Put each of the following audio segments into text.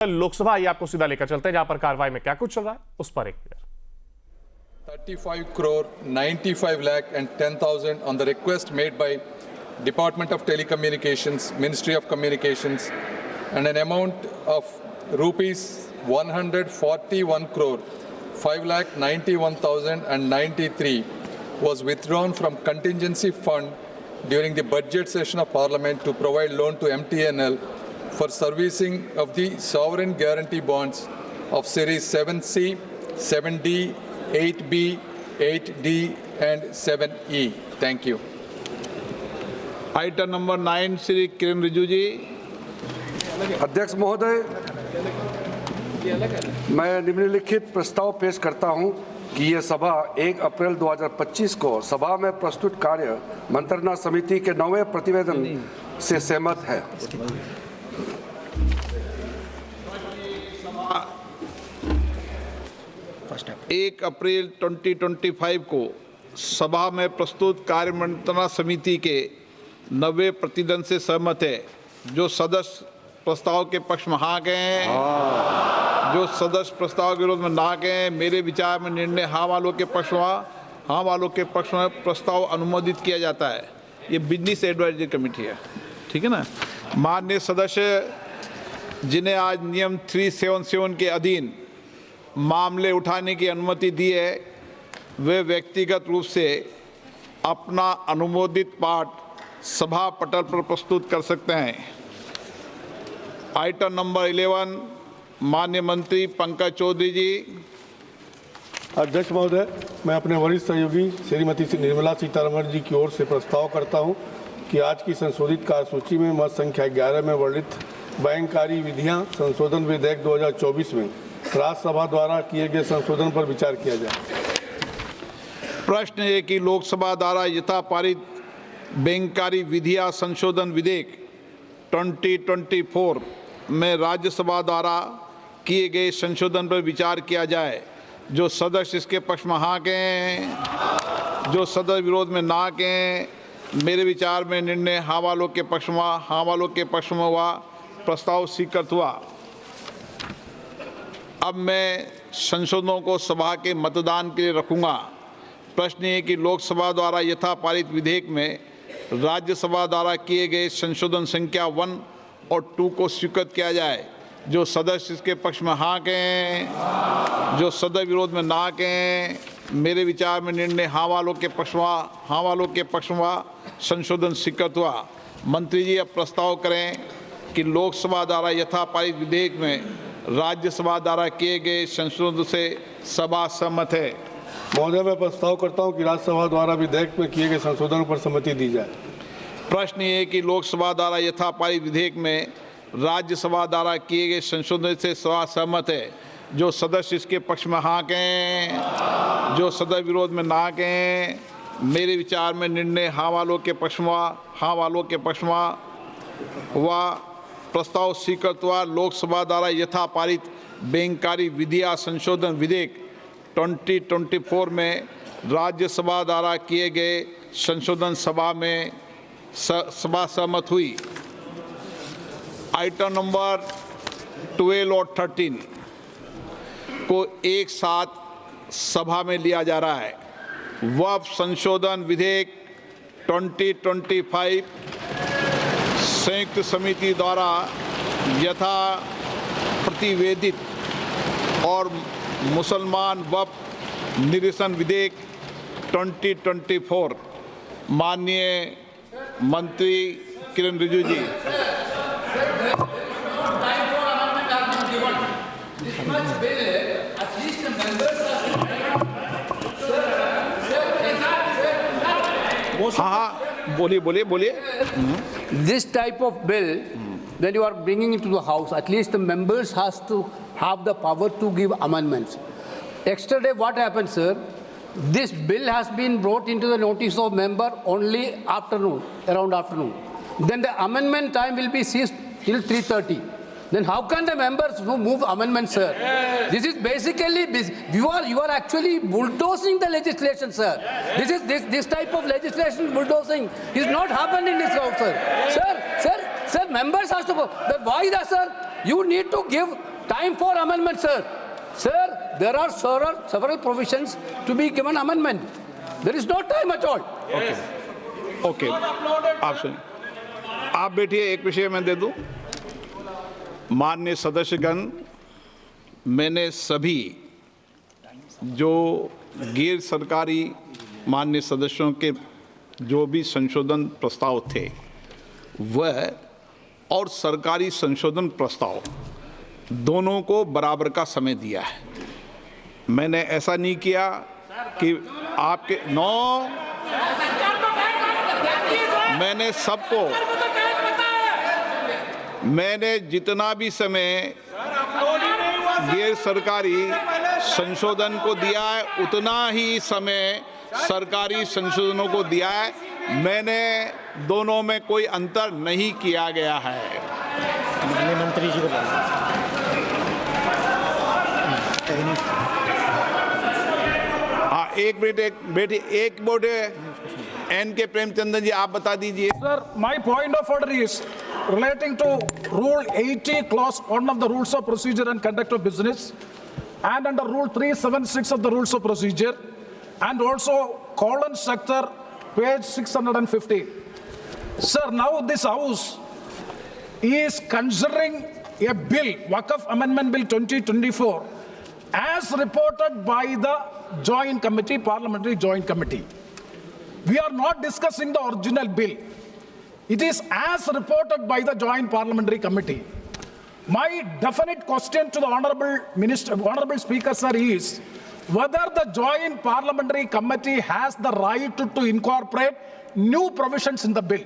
लोकसभा ये आपको सीधा लेकर चलते हैं जहां पर कार्रवाई में क्या कुछ चल रहा है उस पर एक 35 crore 95 lakh and 10,000 on the request made by Department of Telecommunications, Ministry of Communications, and an amount of rupees 141 crore 5 lakh 91,093 was withdrawn from contingency fund during the budget session of Parliament to provide loan to MTNL for servicing of the sovereign guarantee bonds of series 7C, 7D, 8B, 8D and 7E. Thank you. Item number 9 Shri Kiren Rijiju ji. अध्यक्ष महोदय, मैं निम्नलिखित प्रस्ताव पेश करता हूं कि यह सभा 1 अप्रैल 2025 को सभा में प्रस्तुत कार्य मंत्रणा समिति के 9वें प्रतिवेदन से सहमत है। 1 अप्रैल 2025 को सभा में प्रस्तुत कार्य मंत्रणा समिति के 90 प्रतिवेदन से सहमत है। जो सदस्य प्रस्ताव के पक्ष में हाँ गए, जो सदस्य प्रस्ताव के विरोध में ना गए, मेरे विचार में निर्णय हाँ वालों के पक्ष में हाँ वालों के पक्ष में प्रस्ताव अनुमोदित किया जाता है। ये बिजनेस एडवाइजरी कमेटी है, ठीक है ना। माननीय सदस्य जिन्हें आज नियम 377 के अधीन मामले उठाने की अनुमति दी है, वे व्यक्तिगत रूप से अपना अनुमोदित पाठ सभा पटल पर प्रस्तुत कर सकते हैं। आइटम नंबर 11 माननीय मंत्री पंकज चौधरी जी। अध्यक्ष महोदय, मैं अपने वरिष्ठ सहयोगी श्रीमती निर्मला सीतारमण जी की ओर से प्रस्ताव करता हूं कि आज की संशोधित कार्यसूची में मत संख्या 11 में वर्णित बैंककारी विधियां संशोधन विधेयक 2024 में राज्यसभा द्वारा किए गए संशोधन पर विचार किया जाए। प्रश्न है कि लोकसभा द्वारा यथा पारित बैंककारी विधियां संशोधन विधेयक 2024 में राज्यसभा द्वारा किए गए संशोधन पर विचार किया जाए। जो सदस्य इसके पक्ष में हाँ कहें, जो सदस्य विरोध में ना कहें, मेरे विचार में निर्णय हाँ वालों के पक्ष में हाँ वालों के पक्ष में हुआ, प्रस्ताव स्वीकृत हुआ। अब मैं संशोधनों को सभा के मतदान के लिए रखूंगा। प्रश्न है कि लोकसभा द्वारा यथा पारित विधेयक में राज्यसभा द्वारा किए गए संशोधन संख्या 1 और 2 को स्वीकृत किया जाए। जो सदस्य इसके पक्ष में हाँ कहें, जो सदस्य विरोध में ना कहें, मेरे विचार में निर्णय हाँ वालों के पक्ष में हाँ वालों के पक्ष में संशोधन स्वीकृत हुआ। मंत्री जी अब प्रस्ताव करें कि लोकसभा द्वारा यथा पारित विधेयक में राज्यसभा द्वारा किए गए संशोधन से सभा सहमत है। महोदय, मैं प्रस्ताव करता हूं कि राज्यसभा द्वारा विधेयक में किए गए संशोधनों पर सहमति दी जाए। प्रश्न ये है कि लोकसभा द्वारा यथा पारित विधेयक में राज्यसभा द्वारा किए गए संशोधन से सभा सहमत है। जो सदस्य इसके पक्ष में हाँ कहें, जो सदस्य विरोध में ना कहें, मेरे विचार में निर्णय हाँ वालों के पक्ष में हाँ वालों के पक्ष में हुआ, प्रस्ताव स्वीकृत हुआ। लोकसभा द्वारा यथा पारित बैंककारी विधियां संशोधन विधेयक 2024 में राज्यसभा द्वारा किए गए संशोधन सभा सहमत हुई। आइटम नंबर 12 और 13 को एक साथ सभा में लिया जा रहा है। वक्फ संशोधन विधेयक 2025 संयुक्त समिति द्वारा यथा प्रतिवेदित और मुसलमान वक्फ निरसन विधेयक 2024। माननीय मंत्री किरण रिजिजू जी। हाँ, बोलिए। This type of bill, when you are bringing it to the House, at least the members has to have the power to give amendments. Yesterday, what happened, sir? This bill has been brought into the notice of member only afternoon, around afternoon. Then the amendment time will be ceased till 3:30. Then how can the members move amendments, sir? This is basically you are actually bulldozing the legislation, sir. This type of legislation bulldozing is not happened in this house, sir. Sir, members has to go. Why that, sir? You need to give time for amendment, sir. Sir, there are several provisions to be given amendment. There is no time at all. Okay आप सुनिए, आप बैठिए, एक विषय मैं दे दूं। माननीय सदस्यगण, मैंने सभी जो गैर सरकारी माननीय सदस्यों के जो भी संशोधन प्रस्ताव थे वह और सरकारी संशोधन प्रस्ताव दोनों को बराबर का समय दिया है। मैंने ऐसा नहीं किया कि आपके मैंने जितना भी समय गैर सरकारी संशोधन को दिया है उतना ही समय सरकारी संशोधनों को दिया है। मैंने दोनों में कोई अंतर नहीं किया गया है। मंत्री जी को हाँ, एक मिनट एन के प्रेमचंद्रन जी, आप बता दीजिए। Sir, my point of order is relating to Rule 80, Clause 1 of the Rules of Procedure and Conduct of Business, and under Rule 376 of the Rules of Procedure, and also colon sector, page 650. Sir, now this House is considering a bill, Waqf Amendment Bill 2024, as reported by the Joint Committee, Parliamentary Joint Committee. We are not discussing the original bill. It is as reported by the Joint Parliamentary Committee. My definite question to the Honorable Speaker, sir, is whether the Joint Parliamentary Committee has the right to incorporate new provisions in the bill.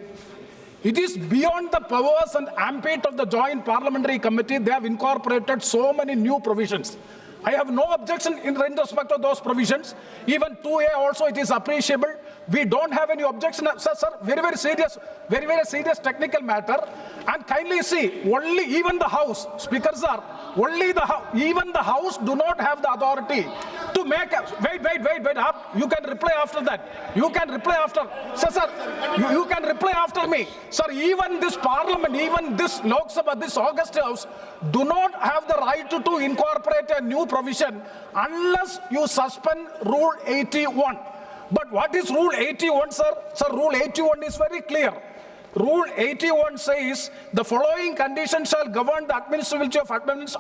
It is beyond the powers and ambit of the Joint Parliamentary Committee. They have incorporated so many new provisions. I have no objection in respect of those provisions. Even 2A also, it is appreciable. We don't have any objection. Sir, very serious technical matter. And kindly see, only even the House, Speaker sir, even the House do not have the authority to make wait up. You can reply after that. You can reply after. Sir, you can reply after me. Sir, even this Parliament, even this Lok Sabha, this August House do not have the right to incorporate a new provision unless you suspend Rule 81. But what is Rule 81, sir? Sir, Rule 81 is very clear. Rule 81 says the following conditions shall govern the administrability of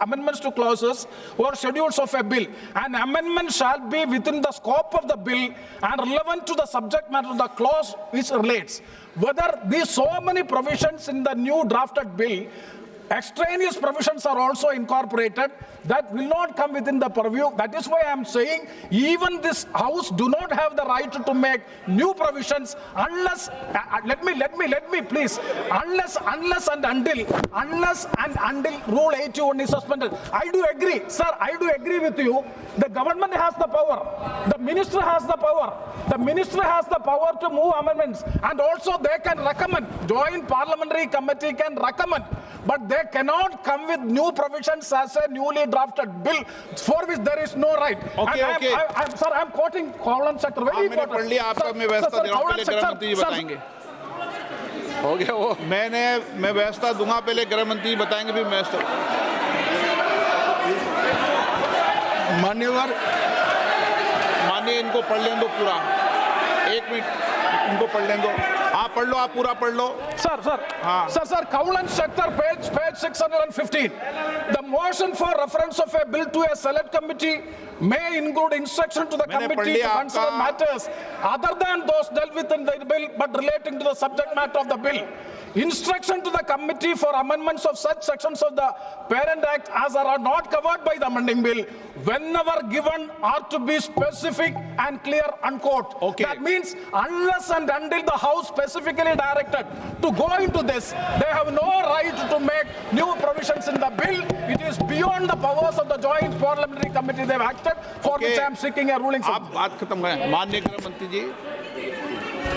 amendments to clauses or schedules of a bill. An amendment shall be within the scope of the bill and relevant to the subject matter of the clause which relates. Whether these so many provisions in the new drafted bill, extraneous provisions are also incorporated, that will not come within the purview. That is why I am saying even this House do not have the right to make new provisions unless, let me please, unless and until Rule 81 is suspended. I do agree, sir, I do agree with you. The government has the power. The minister has the power. The minister has the power to move amendments, and also they can recommend. Joint Parliamentary Committee can recommend, but they cannot come with new provisions as a newly drafted bill for which there is no right. Okay. Sir, I'm quoting colon sector. Very मैंने पढ़ लिया, आपका मैं व्यवस्था दे रहा हूँ, पहले गृह मंत्री जी बताएंगे। हो गया वो, मैं व्यवस्था दूंगा, पहले गृह मंत्री जी बताएंगे, फिर व्यवस्था। माननीय इनको पढ़ लें दो पूरा, एक मिनट इनको पढ़ लें दो। आप पढ़ लो, आप पूरा पढ़ लो। Sir, colon sector, page 615. The motion for reference of a bill to a select committee may include instruction to the committee to consider matters other than those dealt with in the bill but relating to the subject matter of the bill. Instruction to the committee for amendments of such sections of the Parent Act as are not covered by the amending bill, whenever given, are to be specific and clear, unquote. Okay. That means unless and until the House specifically directed to go into this, they have no right to make new provisions in the bill. It is beyond the powers of the Joint Parliamentary Committee. They have acted, for which I am seeking a ruling. आप बात खत्म करें। माननीय गृह मंत्री जी,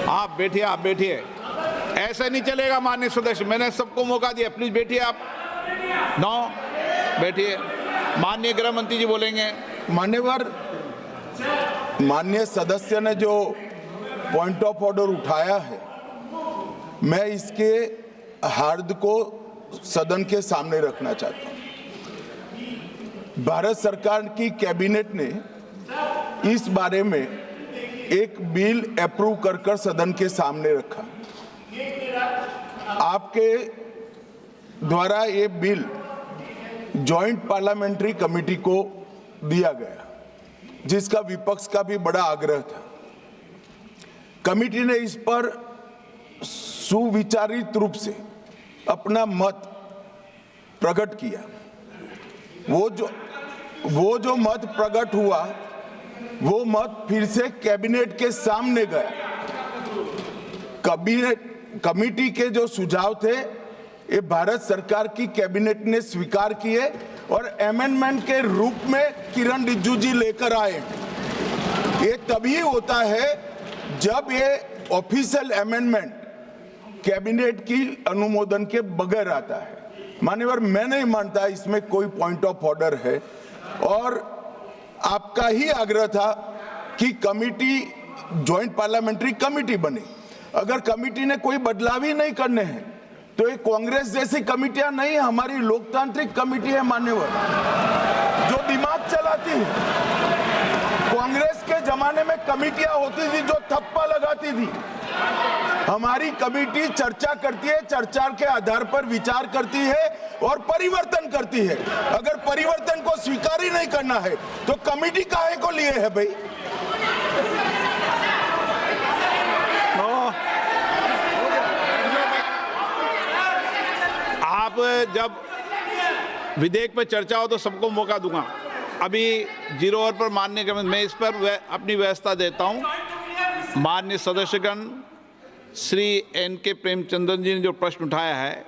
आप बैठिए। ऐसा नहीं चलेगा माननीय सदस्य, मैंने सबको मौका दिया, प्लीज बैठिए आप। बैठिए। माननीय गृह मंत्री जी बोलेंगे। माननीय सदस्य ने जो पॉइंट ऑफ ऑर्डर उठाया है, मैं इसके हार्द को सदन के सामने रखना चाहता हूं। भारत सरकार की कैबिनेट ने इस बारे में एक बिल अप्रूव कर सदन के सामने रखा। आपके द्वारा ये बिल जॉइंट पार्लियामेंट्री कमेटी को दिया गया, जिसका विपक्ष का भी बड़ा आग्रह था। कमेटी ने इस पर सुविचारित रूप से अपना मत प्रकट किया। वो जो मत प्रकट हुआ, वो मत फिर से कैबिनेट के सामने गया। कमेटी के जो सुझाव थे, ये भारत सरकार की कैबिनेट ने स्वीकार किए और अमेंडमेंट के रूप में किरण रिजिजू जी लेकर आए। ये तभी होता है जब ये ऑफिशियल अमेंडमेंट कैबिनेट की अनुमोदन के बगैर आता है। मान्यवर, मैं नहीं मानता इसमें कोई पॉइंट ऑफ ऑर्डर है, और आपका ही आग्रह था कि कमेटी जॉइंट पार्लियामेंट्री कमेटी बने। अगर कमेटी ने कोई बदलाव ही नहीं करने हैं तो ये कांग्रेस जैसी कमेटियां नहीं, हमारी लोकतांत्रिक कमेटी है मान्यवर, जो दिमाग चलाती है। कांग्रेस के जमाने में कमेटियां होती थी जो थप्पा लगाती थी। हमारी कमेटी चर्चा करती है, चर्चा के आधार पर विचार करती है और परिवर्तन करती है। अगर परिवर्तन को स्वीकार ही नहीं करना है तो कमेटी काहे को लिए है भाई? आप जब विधेयक पर चर्चा हो तो सबको मौका दूंगा। अभी 0 ओवर पर मानने के मैं इस पर अपनी व्यवस्था देता हूं। माननीय सदस्यगण श्री N.K. प्रेमचंद्रन जी ने जो प्रश्न उठाया है,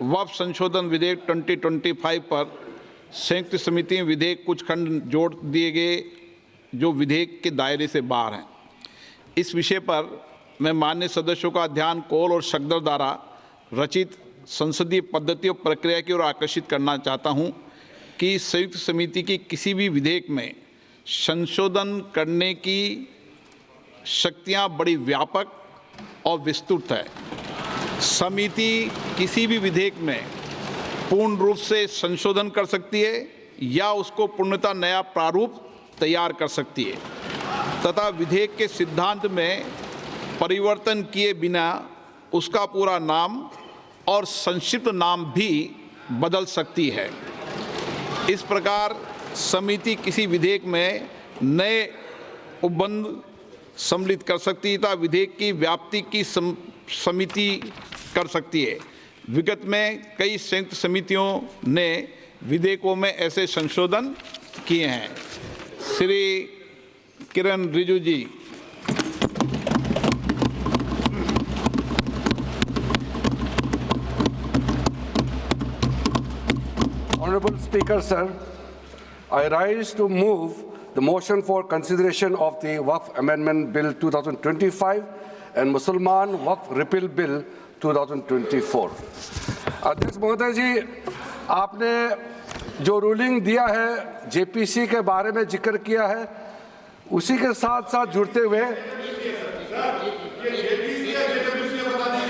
वक्फ संशोधन विधेयक 2025 पर संयुक्त समिति में विधेयक कुछ खंड जोड़ दिए गए जो विधेयक के दायरे से बाहर हैं। इस विषय पर मैं माननीय सदस्यों का ध्यान कौल और शकदर द्वारा रचित संसदीय पद्धति और प्रक्रिया की ओर आकर्षित करना चाहता हूं कि संयुक्त समिति की किसी भी विधेयक में संशोधन करने की शक्तियां बड़ी व्यापक और विस्तृत है। समिति किसी भी विधेयक में पूर्ण रूप से संशोधन कर सकती है या उसको पूर्णतः नया प्रारूप तैयार कर सकती है तथा विधेयक के सिद्धांत में परिवर्तन किए बिना उसका पूरा नाम और संक्षिप्त नाम भी बदल सकती है। इस प्रकार समिति किसी विधेयक में नए उपबंध सम्मिलित कर सकती है तथा विधेयक की व्याप्ति की समिति कर सकती है। विगत में कई संयुक्त समितियों ने विधेयकों में ऐसे संशोधन किए हैं। श्री किरण रिजिजू जी। Honorable Speaker, sir, I rise to move the motion for consideration of the Waqf Amendment Bill 2025 and Musalman Waqf Repeal Bill 2024. अध्यक्ष महोदय जी, आपने जो रूलिंग दिया है जेपीसी के बारे में जिक्र किया है, उसी के साथ साथ जुड़ते हुए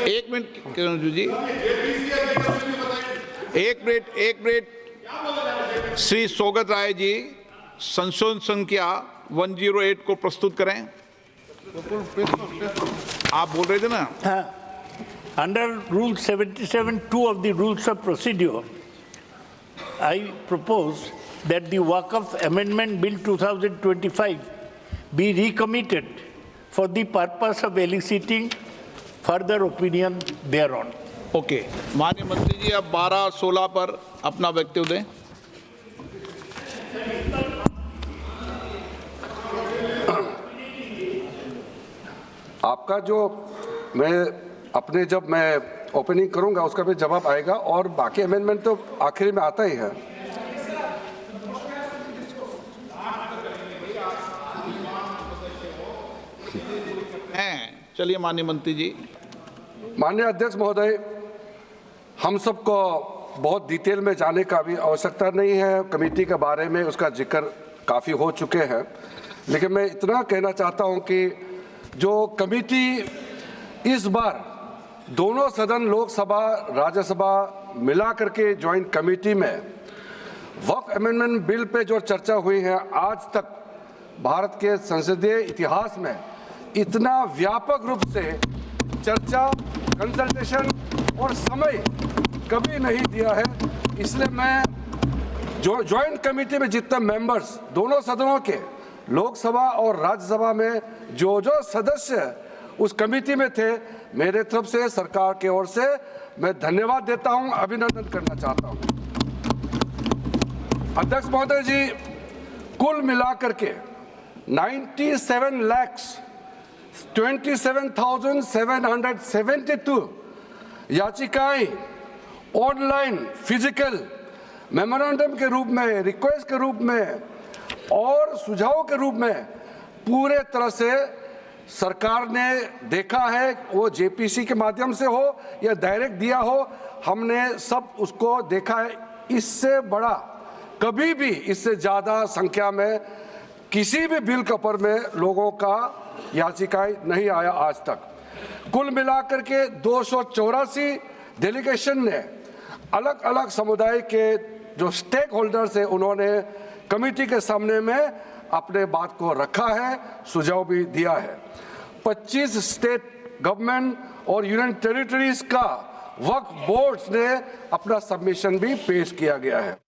एक मिनट किरण जी, एक मिनट श्री सौगत राय जी संशोधन संख्या 108 को प्रस्तुत करें। आप बोल रहे थे ना? Under Rule 77(2) of the Rules of Procedure, I propose that the Waqf Amendment Bill 2025 be recommitted for the purpose of eliciting further opinion thereon. Okay, माननीय मंत्री जी अब 12-16 पर अपना वक्तव्य दें। आपका जो जब मैं ओपनिंग करूंगा उसका भी जवाब आएगा और बाकी अमेंडमेंट तो आखिरी में आता ही है। चलिए माननीय मंत्री जी। माननीय अध्यक्ष महोदय, हम सबको बहुत डिटेल में जाने का भी आवश्यकता नहीं है। कमेटी के बारे में उसका जिक्र काफ़ी हो चुके हैं, लेकिन मैं इतना कहना चाहता हूं कि जो कमेटी इस बार दोनों सदन लोकसभा राज्यसभा मिला करके ज्वाइंट कमेटी में वक्फ अमेंडमेंट बिल पे जो चर्चा हुई है, आज तक भारत के संसदीय इतिहास में इतना व्यापक रूप से चर्चा, कंसल्टेशन और समय कभी नहीं दिया है। इसलिए मैं जो ज्वाइंट कमेटी में जितने मेंबर्स दोनों सदनों के, लोकसभा और राज्यसभा में जो सदस्य उस कमेटी में थे, मेरे तरफ से सरकार की ओर से मैं धन्यवाद देता हूं, अभिनंदन करना चाहता हूं। अध्यक्ष महोदय जी, कुल मिलाकर के 97,27,772 याचिकाएं ऑनलाइन, फिजिकल, मेमोरेंडम के रूप में, रिक्वेस्ट के रूप में और सुझाव के रूप में पूरे तरह से सरकार ने देखा है, वो जेपीसी के माध्यम से हो या डायरेक्ट दिया हो, हमने सब उसको देखा है। इससे बड़ा कभी भी, इससे ज़्यादा संख्या में किसी भी बिल के ऊपर में लोगों का याचिकाएं नहीं आया आज तक। कुल मिलाकर के 284 डेलीगेशन ने अलग अलग समुदाय के जो स्टेक होल्डर्स हैं, उन्होंने कमेटी के सामने में अपने बात को रखा है, सुझाव भी दिया है। 25 स्टेट गवर्नमेंट और यूनियन टेरिटरीज का वक्फ बोर्ड्स ने अपना सबमिशन भी पेश किया गया है।